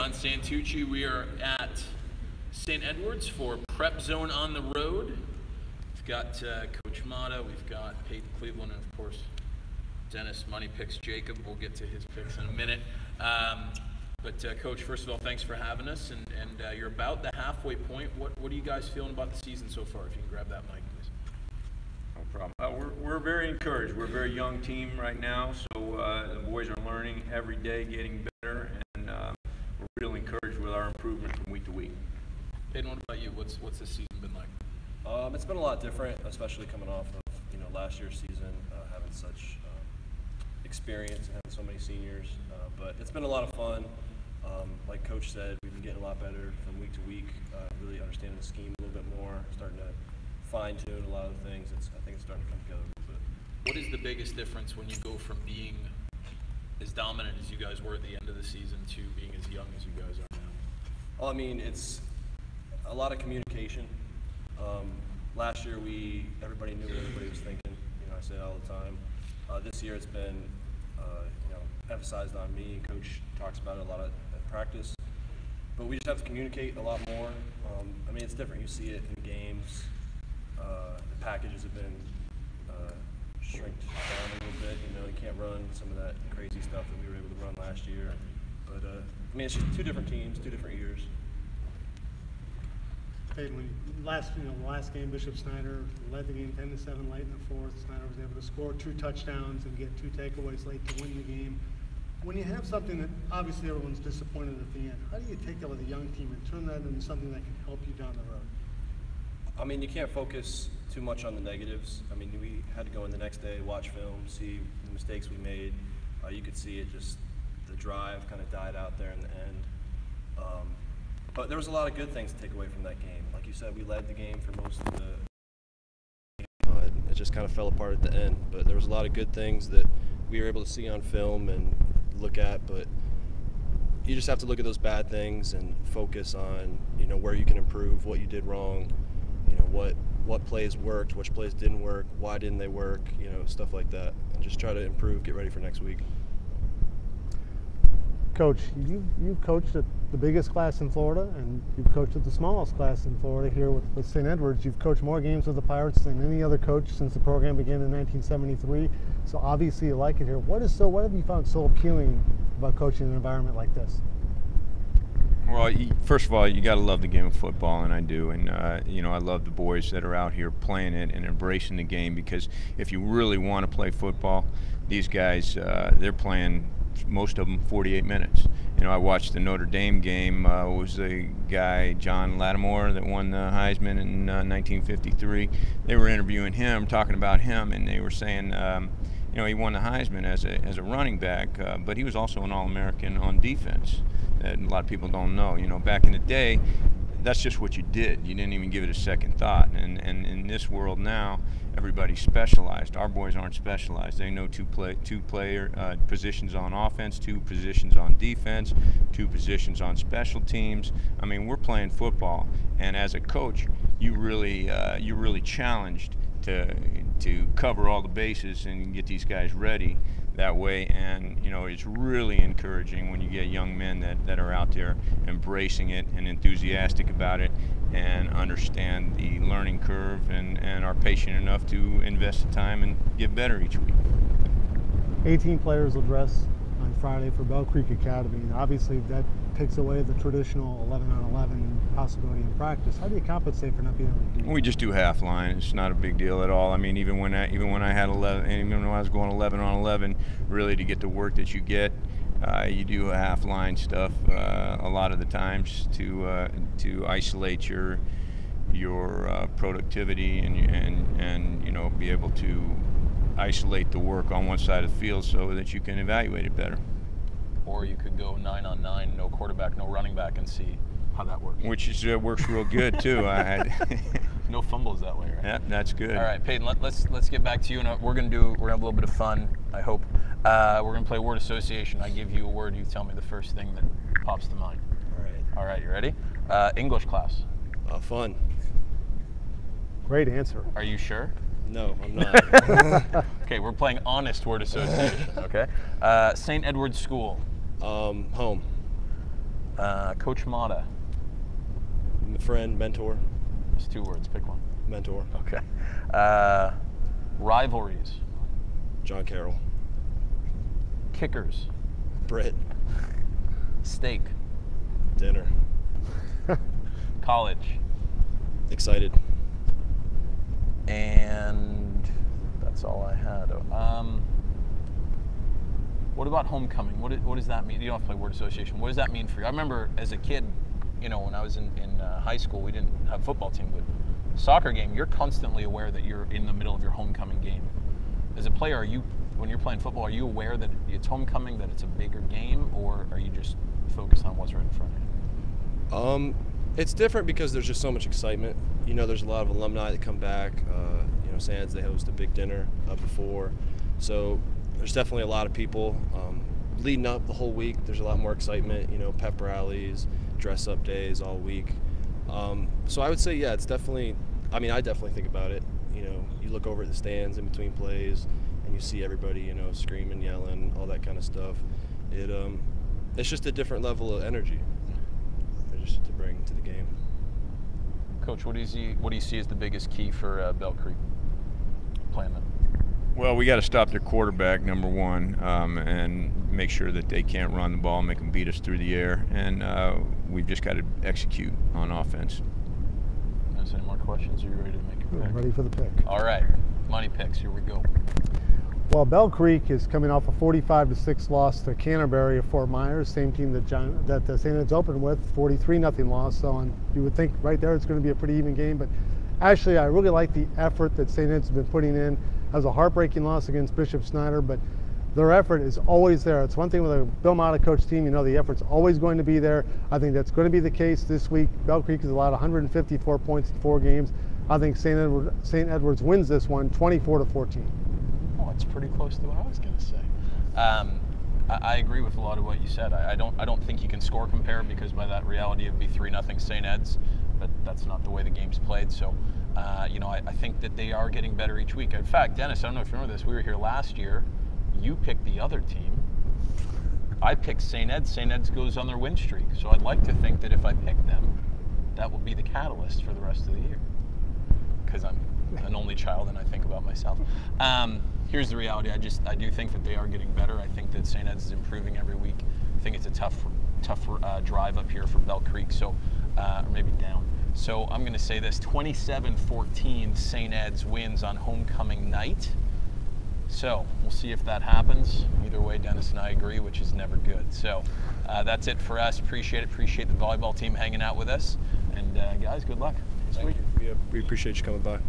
John Santucci. We are at St. Edward's for PrepZone on the road. We've got Coach Motta, we've got Payton Cleveland, and of course, Dennis Money Picks Jacob. We'll get to his picks in a minute. But Coach, first of all, thanks for having us, and you're about the halfway point. What are you guys feeling about the season so far? If you can grab that mic, please. No problem. We're very encouraged. We're a very young team right now, so the boys are learning every day, getting better, and we're really encouraged with our improvement from week to week. Payton, what about you? What's this season been like? It's been a lot different, especially coming off of last year's season, having such experience and having so many seniors. But it's been a lot of fun. Like Coach said, we've been getting a lot better from week to week, really understanding the scheme a little bit more, starting to fine-tune a lot of the things. I think it's starting to come together a little bit. What is the biggest difference when you go from being as dominant as you guys were at the end of the season to being as young as you guys are now? Well, I mean, it's a lot of communication. Last year, everybody knew what everybody was thinking. I say it all the time. This year, it's been emphasized on me. Coach talks about it a lot at practice, but we just have to communicate a lot more. I mean, it's different. You see it in games. The packages have been shrinked down a little bit. You can't run some of that crazy stuff that we were able to run last year. But I mean, it's just two different teams, 2 different years. When the last game, Bishop Snyder led the game 10-7 late in the fourth. Snyder was able to score 2 touchdowns and get 2 takeaways late to win the game. When you have something that obviously everyone's disappointed at the end, how do you take that with a young team and turn that into something that can help you down the road? I mean, you can't focus too much on the negatives. I mean, we had to go in the next day, watch film, see the mistakes we made. You could see it just, the drive kind of died out there in the end. But there was a lot of good things to take away from that game. Like you said, we led the game for most of the game. It just kind of fell apart at the end. But there was a lot of good things that we were able to see on film and look at. But you just have to look at those bad things and focus on, where you can improve, what you did wrong, what plays worked, which plays didn't work, why didn't they work, stuff like that. And just try to improve, get ready for next week. Coach, you've coached at the biggest class in Florida, and you've coached at the smallest class in Florida here with St. Edward's. You've coached more games with the Pirates than any other coach since the program began in 1973. So obviously you like it here. What have you found so appealing about coaching in an environment like this? Well, first of all, you got to love the game of football, and I do. And, I love the boys that are out here playing it and embracing the game, because if you really want to play football, these guys, they're playing, most of them, 48 minutes. I watched the Notre Dame game. It was the guy, John Lattimore, that won the Heisman in 1953. They were interviewing him, talking about him, and they were saying, he won the Heisman as a running back, but he was also an All-American on defense. That a lot of people don't know. Back in the day, that's just what you did. You didn't even give it a second thought. And in this world now, everybody's specialized. Our boys aren't specialized. They know two player positions on offense, 2 positions on defense, 2 positions on special teams. I mean, we're playing football, and as a coach, you're really challenged to cover all the bases and get these guys ready that way. And it's really encouraging when you get young men that are out there embracing it and enthusiastic about it and understand the learning curve and are patient enough to invest the time and get better each week. 18 players will dress on Friday for Bell Creek Academy, and obviously that takes away the traditional 11-on-11 possibility in practice. How do you compensate for not being able to do that? We just do half line. It's not a big deal at all. I mean, even when I had 11, even when I was going 11-on-11, really to get the work that you get, you do a half line stuff a lot of the times to isolate your productivity and be able to isolate the work on one side of the field so that you can evaluate it better. Or you could go 9-on-9, no quarterback, no running back, and see how that works. Which works real good too. No fumbles that way, right? Yeah, that's good. All right, Payton, let's get back to you, and we're gonna have a little bit of fun, I hope. We're gonna play word association. I give you a word, you tell me the first thing that pops to mind. All right, you ready? English class. Fun. Great answer. Are you sure? No, I'm not. Okay, we're playing honest word association, okay? St. Edward's School. Home. Coach Motta. Friend, mentor, It's 2 words. Pick one. mentor. Okay. Rivalries. John Carroll. Kickers. Britt. Steak. Dinner. College. Excited. And that's all I had. What about homecoming? What does that mean? You don't have to play word association. What does that mean for you? I remember as a kid, you know, when I was in high school, we didn't have a football team, but soccer game, you're constantly aware that you're in the middle of your homecoming game. As a player, when you're playing football, are you aware that it's homecoming, that it's a bigger game, or are you just focused on what's right in front of you? It's different because there's just so much excitement. You know, there's a lot of alumni that come back. You know, Sands, they host a big dinner before. So there's definitely a lot of people. Leading up the whole week, there's a lot more excitement, you know, pep rallies, dress-up days all week. So I would say, yeah, it's definitely, I mean, I definitely think about it. You know, you look over at the stands in between plays, and you see everybody, you know, screaming, yelling, all that kind of stuff. It's just a different level of energy just to bring to the game. Coach, what do you see as the biggest key for Bell Creek playing them? Well, we got to stop their quarterback, number one, and make sure that they can't run the ball, make them beat us through the air, and we've just got to execute on offense. Any more questions? Are you ready to make your pick? Ready for the pick. All right, money picks. Here we go. Well, Bell Creek is coming off a 45-6 loss to Canterbury of Fort Myers, same team that St. Ed's opened with, 43-0 loss. So you would think right there it's going to be a pretty even game. But actually, I really like the effort that St. Ed's has been putting in. That was a heartbreaking loss against Bishop Snyder, but their effort is always there. It's one thing with a Bill Motta coach team, you know the effort's always going to be there. I think that's going to be the case this week. Bell Creek has allowed 154 points in 4 games. I think St. Edwards wins this one 24-14. Oh, it's pretty close to what I was going to say. I agree with a lot of what you said. I don't think you can score compare, because by that reality it would be 3-0 St. Ed's, but that's not the way the game's played. So, you know, I think that they are getting better each week. In fact, Dennis, I don't know if you remember this, we were here last year. You picked the other team. I picked St. Ed's. St. Ed's goes on their win streak. So I'd like to think that if I pick them, that will be the catalyst for the rest of the year, because I'm an only child and I think about myself. Here's the reality. I do think that they are getting better. I think that St. Ed's is improving every week. I think it's a tough drive up here for Bell Creek, so or maybe down. So I'm going to say this: 27-14 St. Ed's wins on homecoming night. So we'll see if that happens. Either way, Dennis and I agree, which is never good. So that's it for us. Appreciate it. Appreciate the volleyball team hanging out with us. And guys, good luck this week. Yeah, we appreciate you coming by.